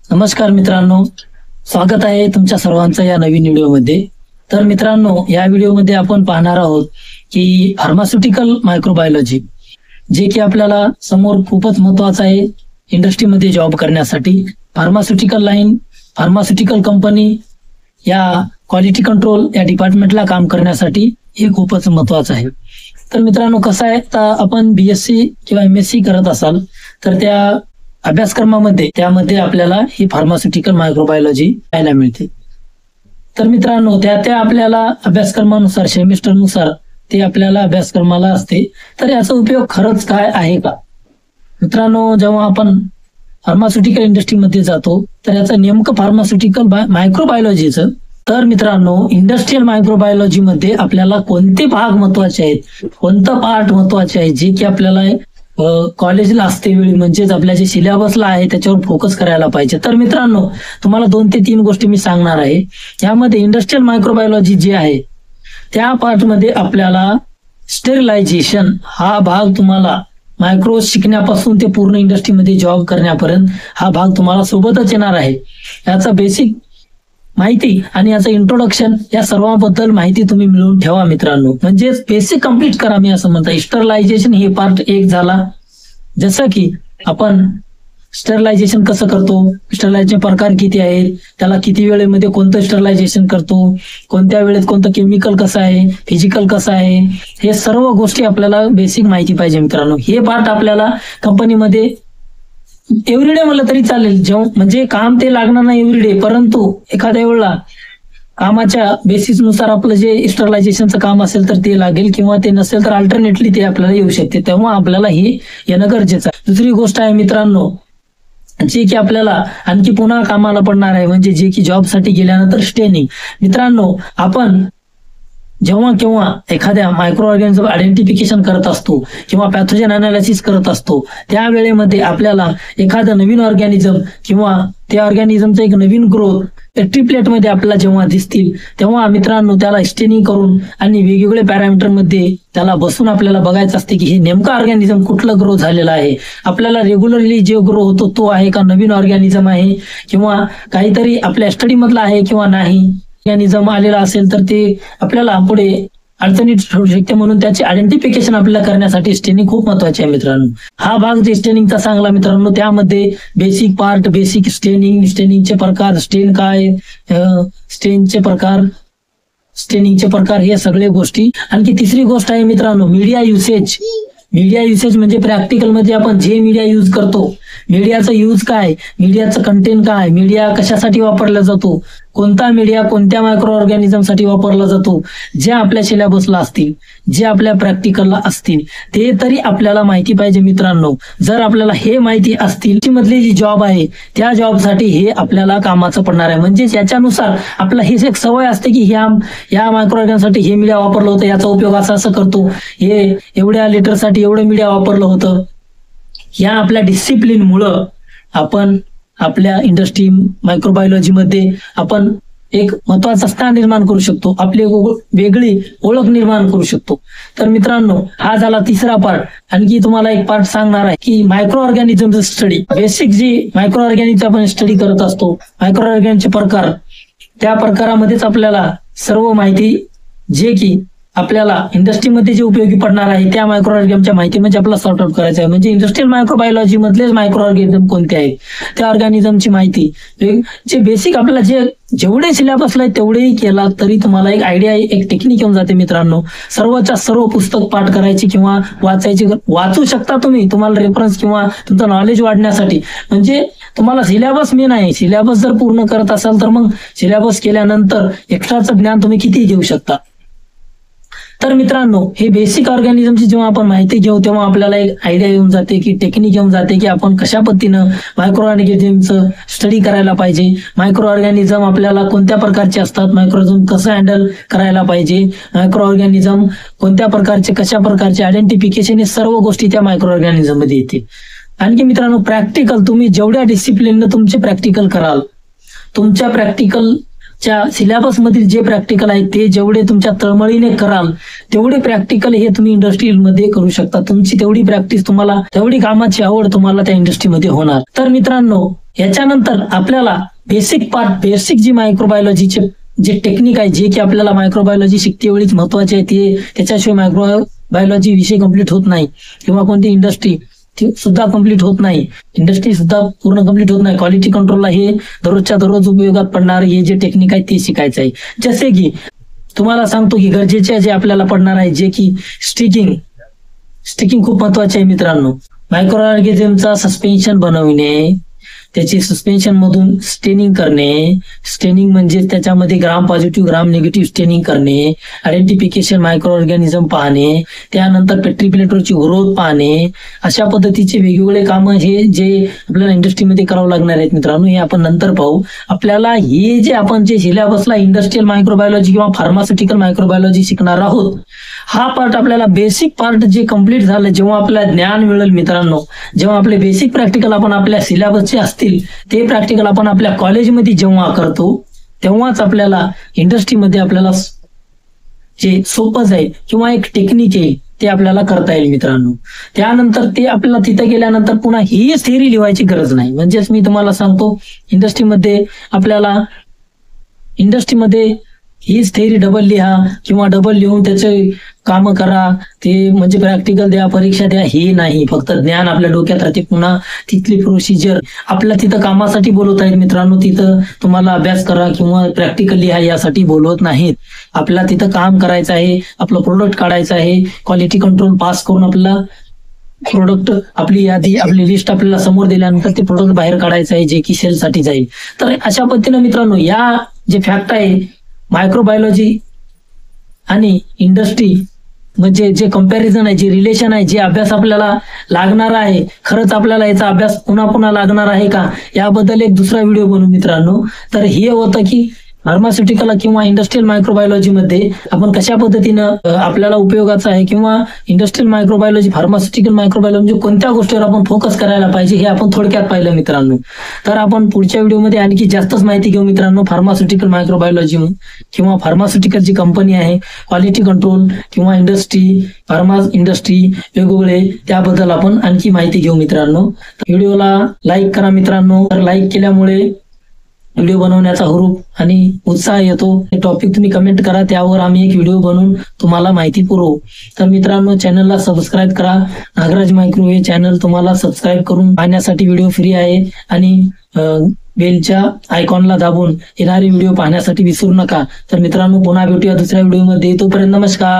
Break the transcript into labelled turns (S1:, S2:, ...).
S1: नमस्कार मित्रांनो, स्वागत आहे तुमच्या सर्वांचं या नवीन व्हिडिओमध्ये. तर मित्रांनो, या व्हिडिओमध्ये आपण पाहणार आहोत की फार्मास्युटिकल मायक्रोबायोलॉजी, जे की आपल्याला समोर खूपच महत्वाचं आहे इंडस्ट्रीमध्ये जॉब करण्यासाठी. फार्मास्युटिकल लाईन, फार्मास्युटिकल कंपनी या क्वालिटी कंट्रोल या डिपार्टमेंटला काम करण्यासाठी हे खूपच महत्वाचं आहे. तर मित्रांनो, कसं आहे, तर आपण BSc किंवा MSc करत असाल तर त्या अभ्यासक्रमामध्ये त्यामध्ये आपल्याला ही फार्मास्युटिकल मायक्रोबायोलॉजी पाहायला मिळते. तर मित्रांनो, त्या आपल्याला अभ्यासक्रमानुसार, सेमिस्टरनुसार ते आपल्याला अभ्यासक्रमाला असते. तर याचा उपयोग खरंच काय आहे का? मित्रांनो, जेव्हा आपण फार्मास्युटिकल इंडस्ट्रीमध्ये जातो तर याचं नेमकं फार्मास्युटिकल मायक्रोबायोलॉजीचं, तर मित्रांनो, इंडस्ट्रियल मायक्रोबायोलॉजी मध्ये आपल्याला कोणते भाग महत्वाचे आहेत, कोणतं पार्ट महत्वाचे आहे, जे की आपल्याला कॉलेजला असते वेळी, म्हणजेच आपल्या जे सिलेबसला आहे त्याच्यावर फोकस करायला पाहिजे. तर मित्रांनो, तुम्हाला 2 ते 3 गोष्टी मी सांगणार आहे. यामध्ये इंडस्ट्रियल मायक्रोबायोलॉजी जे आहे त्या पार्टमध्ये आपल्याला स्टेरिलायझेशन हा भाग, तुम्हाला मायक्रो शिकण्यापासून ते पूर्ण इंडस्ट्रीमध्ये जॉब करण्यापर्यंत हा भाग तुम्हाला सोबतच येणार आहे. याचा बेसिक माहिती आणि याचं इंट्रोडक्शन या सर्वांबद्दल माहिती तुम्ही मिळवून ठेवा मित्रांनो. म्हणजे बेसिक कंप्लीट करा, मी असं म्हणतो. स्टरलायझेशन हे पार्ट 1 झाला. जसं की आपण स्टरलायझेशन कसं करतो, स्टरलायझेशन प्रकार किती आहेत, त्याला किती वेळेमध्ये कोणतं स्टरलायझेशन करतो, कोणत्या वेळेत कोणतं केमिकल कसं आहे, फिजिकल कसं आहे, हे सर्व गोष्टी आपल्याला बेसिक माहिती पाहिजे मित्रांनो. हे पार्ट आपल्याला कंपनीमध्ये एव्हरीडे म्हणलं तरी चालेल, जेव्हा म्हणजे काम ते लागणार नाही एव्हरीडे, परंतु एखाद्या वेळेला कामाच्या बेसिसनुसार आपलं जे स्टरलायझेशनचं काम असेल तर ते लागेल, किंवा ते नसेल तर अल्टरनेटली ते आपल्याला येऊ शकते. तेव्हा आपल्याला हे येणं गरजेचं आहे. दुसरी गोष्ट आहे मित्रांनो, जे की आपल्याला आणखी पुन्हा कामाला पडणार आहे, म्हणजे जे की जॉबसाठी गेल्यानंतर स्टेनिंग. मित्रांनो, आपण जेव्हा केव्हा एखाद्या मायक्रो ऑर्गॅनिझम आयडेंटिफिकेशन करत असतो किंवा पॅथोजन अनालिसिस करत असतो, त्या वेळेमध्ये आपल्याला एखादं नवीन ऑर्गॅनिझम किंवा त्या ऑर्गॅनिझमचं एक नवीन ग्रोथ ट्रिप्लेटमध्ये आपल्याला जेव्हा दिसतील, तेव्हा मित्रांनो त्याला स्टेनिंग करून आणि वेगवेगळे पॅरामीटरमध्ये त्याला बसून आपल्याला बघायचं असते की हे नेमकं ऑर्गॅनिझम कुठलं ग्रो झालेलं आहे. आपल्याला रेग्युलरली जे ग्रो होतो तो आहे का, नवीन ऑर्गॅनिझम आहे, किंवा काहीतरी आपल्या स्टडीमधला आहे किंवा नाही. ऑर्गॅनिझम आलेला असेल तर ते आपल्याला पुढे अडचणीत ठरू शकते, म्हणून त्याचे आयडेंटिफिकेशन आपल्याला करण्यासाठी स्टेनिंग खूप महत्वाचे आहे मित्रांनो. हा भाग जे स्टेनिंगचा चांगला मित्रांनो, त्यामध्ये बेसिक पार्ट, बेसिक स्टेनिंग, स्टेनिंगचे प्रकार, स्टेन काय, स्टेनचे प्रकार, स्टेनिंगचे प्रकार, हे सगळे गोष्टी. आणखी तिसरी गोष्ट आहे मित्रांनो, मीडिया युसेज. मीडिया युसेज म्हणजे प्रॅक्टिकल मध्ये आपण जे मीडिया यूज करतो, मीडियाचा यूज काय, मीडियाचं कंटेंट काय, मीडिया कशासाठी वापरला जातो, कोणता मीडिया कोणत्या मायक्रो ऑर्गॅनिझमसाठी वापरला जातो, जे आपल्या सिलेबसला असतील, जे आपल्या प्रॅक्टिकलला असतील, ते तरी आपल्याला माहिती पाहिजे मित्रांनो. जर आपल्याला हे माहिती असतील, मधली जी जॉब आहे त्या जॉबसाठी हे आपल्याला कामाचं पडणार आहे. म्हणजे याच्यानुसार आपला ही एक सवय असते की या मायक्रो ऑर्गॅनिझमसाठी हे मीडिया वापरलं होतं, याचा उपयोग असा असं करतो, हे एवढ्या लिटरसाठी एवढं मीडिया वापरलं होतं. या आपल्या डिसिप्लिनमुळं आपण आपल्या इंडस्ट्री मायक्रोबायोलॉजीमध्ये आपण एक महत्वाचं स्थान निर्माण करू शकतो, आपली वेगळी ओळख निर्माण करू शकतो. तर मित्रांनो, हा झाला तिसरा पार्ट. आणखी तुम्हाला एक पार्ट सांगणार आहे की मायक्रो ऑर्गॅनिझमचं स्टडी. बेसिक जी मायक्रो ऑर्गॅनिझम आपण स्टडी करत असतो, मायक्रो ऑर्गॅनिझमचे प्रकार, त्या प्रकारामध्येच आपल्याला सर्व माहिती जे की आपल्याला इंडस्ट्रीमध्ये जे उपयोगी पडणार आहे त्या मायक्रो ऑर्गॅनिझमच्या माहिती म्हणजे आपल्याला सॉर्ट आउट करायचं आहे. म्हणजे इंडस्ट्रियल मायक्रोबायोलॉजी मधलेच मायक्रो ऑर्गॅनिझम कोणते आहेत, त्या ऑर्गॅनिझमची माहिती, जे बेसिक आपल्याला जेवढे सिलेबसला आहे तेवढेही केला तरी तुम्हाला एक आयडिया, एक टेक्निक येऊन जाते मित्रांनो. सर्वच्या सर्व पुस्तक पाठ करायची किंवा वाचायची, वाचू शकता तुम्ही, तुम्हाला रेफरन्स किंवा तुमचं नॉलेज वाढण्यासाठी. म्हणजे तुम्हाला सिलेबस मेन आहे. सिलेबस जर पूर्ण करत असाल तर मग सिलेबस केल्यानंतर एक्स्ट्राचं ज्ञान तुम्ही किती घेऊ शकता. तर मित्रांनो, हे बेसिक ऑर्गॅनिझमची जेव्हा आपण माहिती घेऊ तेव्हा आपल्याला एक आयडिया येऊन जाते की टेक्निक येऊन जाते की आपण कशा पद्धतीनं मायक्रो ऑर्गॅनिझमचं स्टडी करायला पाहिजे, मायक्रो ऑर्गॅनिझम आपल्याला कोणत्या प्रकारचे असतात, मायक्रो ऑर्गॅनिझम कसं हँडल करायला पाहिजे, मायक्रो ऑर्गॅनिझम कोणत्या प्रकारचे, कशा प्रकारचे आयडेंटिफिकेशन, हे सर्व गोष्टी त्या मायक्रो ऑर्गॅनिझम मध्ये येते. आणखी मित्रांनो, प्रॅक्टिकल, तुम्ही जेवढ्या डिसिप्लिननं तुमचे प्रॅक्टिकल कराल, तुमच्या प्रॅक्टिकल च्या सिलेबस मधील जे प्रॅक्टिकल आहे ते जेवढे तुमच्या तळमळीने कराल तेवढे प्रॅक्टिकल हे तुम्ही इंडस्ट्रीमध्ये करू शकता. तुमची तेवढी प्रॅक्टिस तुम्हाला, तेवढी कामाची आवड तुम्हाला त्या इंडस्ट्रीमध्ये होणार. तर मित्रांनो, याच्यानंतर आपल्याला बेसिक जी मायक्रोबायोलॉजीचे जे टेक्निक आहे, जे की आपल्याला मायक्रोबायोलॉजी शिकते वेळीच महत्वाचे आहे, ते त्याच्याशिवाय मायक्रोबायोलॉजी विषय कम्प्लीट होत नाही किंवा कोणती इंडस्ट्री सुद्धा कम्प्लीट होत नाही, इंडस्ट्री सुद्धा पूर्ण कम्प्लीट होत नाही. क्वालिटी कंट्रोलला हे दररोजच्या दररोज उपयोगात पडणार हे जे टेक्निक आहे ते शिकायचं आहे. जसे की तुम्हाला सांगतो की गरजेचे जे आपल्याला पडणार आहे, जे की स्टिकिंग खूप महत्वाचे आहे मित्रांनो. मायक्रो ऑर्गॅनिझमचा सस्पेन्शन बनवणे, त्याची सस्पेन्शन मधून स्टेनिंग करणे, स्टेनिंग म्हणजे त्याच्यामध्ये ग्राम पॉझिटिव्ह ग्राम निगेटिव्ह स्टेनिंग करणे, आयडेंटिफिकेशन मायक्रो ऑर्गॅनिझम पाहणे, त्यानंतर पेट्री प्लेटरची ग्रोथ पाहणे, अशा पद्धतीचे वेगवेगळे कामं हे जे आपल्याला इंडस्ट्रीमध्ये करावं लागणार आहेत मित्रांनो, हे आपण नंतर पाहू. आपल्याला हे जे आपण जे सिलेबसला इंडस्ट्रियल मायक्रोबायोलॉजी किंवा फार्मास्युटिकल मायक्रोबायोलॉजी शिकणार आहोत, हा पार्ट आपल्याला बेसिक पार्ट जे कम्प्लीट झालं, जेव्हा आपल्याला ज्ञान मिळेल मित्रांनो, जेव्हा आपले बेसिक प्रॅक्टिकल आपण आपल्या सिलेबसचे असतील ते प्रॅक्टिकल आपण आपल्या कॉलेजमध्ये जेव्हा करतो, तेव्हाच आपल्याला इंडस्ट्रीमध्ये आपल्याला जे सोपं जाईल किंवा एक टेक्निक आहे ते आपल्याला करता येईल मित्रांनो. त्यानंतर ते आपल्याला तिथे गेल्यानंतर पुन्हा हीच थेअरी लिहायची गरज नाही. म्हणजेच मी तुम्हाला सांगतो, इंडस्ट्रीमध्ये हीच थेअरी डबल लिहा किंवा डबल लिहून त्याचे काम करा, ते म्हणजे प्रॅक्टिकल द्या, परीक्षा द्या, हे नाही. फक्त ज्ञान आपल्या डोक्यात राहते. पुन्हा तिथली प्रोसिजर आपल्या तिथं कामासाठी बोलवत आहेत मित्रांनो, तिथं तुम्हाला अभ्यास करा किंवा प्रॅक्टिकल लिहा यासाठी बोलवत नाहीत. आपल्याला तिथं काम करायचं आहे, आपलं प्रोडक्ट काढायचं आहे, क्वालिटी कंट्रोल पास करून आपल्याला प्रोडक्ट, आपली यादी, आपली लिस्ट आपल्याला समोर दिल्यानंतर ते प्रोडक्ट बाहेर काढायचं आहे, जे की सेलसाठी जाईल. तर अशा पद्धतीने मित्रांनो, या जे फॅक्ट आहे मायक्रोबायोलॉजी आणि इंडस्ट्री म्हणजे जे कंपॅरिझन आहे, जे रिलेशन आहे, जे अभ्यास आपल्याला लागणार आहे, खरंच आपल्याला याचा अभ्यास पुन्हा पुन्हा लागणार आहे का, याबद्दल एक दुसरा व्हिडिओ बनवू मित्रांनो. तर हे होतं की फार्मास्युटिकल किंवा इंडस्ट्रियल मायक्रोबायोलॉजी मध्ये आपण कशा पद्धतीनं आपल्याला उपयोगाचं आहे किंवा इंडस्ट्रियल मायक्रोबायोलॉजी, फार्मास्युटिकल मायक्रोबायोलॉजी म्हणजे कोणत्या गोष्टीवर आपण फोकस करायला पाहिजे हे आपण थोडक्यात पाहिलं मित्रांनो. तर आपण पुढच्या व्हिडिओमध्ये आणखी जास्तच माहिती घेऊ मित्रांनो फार्मास्युटिकल मायक्रोबायोलॉजी किंवा फार्मास्युटिकल जी कंपनी आहे, क्वालिटी कंट्रोल किंवा फार्मा इंडस्ट्री वेगवेगळे, त्याबद्दल आपण आणखी माहिती घेऊ मित्रांनो. व्हिडिओला लाईक करा मित्रांनो. तर लाईक केल्यामुळे व्हिडिओ बनवण्याचा हुरूप आणि उत्साह येतो. हे टॉपिक तुम्ही कमेंट करा, त्यावर आम्ही एक व्हिडिओ बनवून तुम्हाला माहिती पुरवू. तर मित्रांनो, चॅनलला सबस्क्राईब करा. नागराज मायक्रो हे चॅनल तुम्हाला सबस्क्राईब करून पाहण्यासाठी व्हिडिओ फ्री आहे आणि बेलच्या आयकॉनला दाबून येणारे व्हिडिओ पाहण्यासाठी विसरू नका. तर मित्रांनो, पुन्हा भेटूया दुसऱ्या व्हिडिओमध्ये. तोपर्यंत नमस्कार.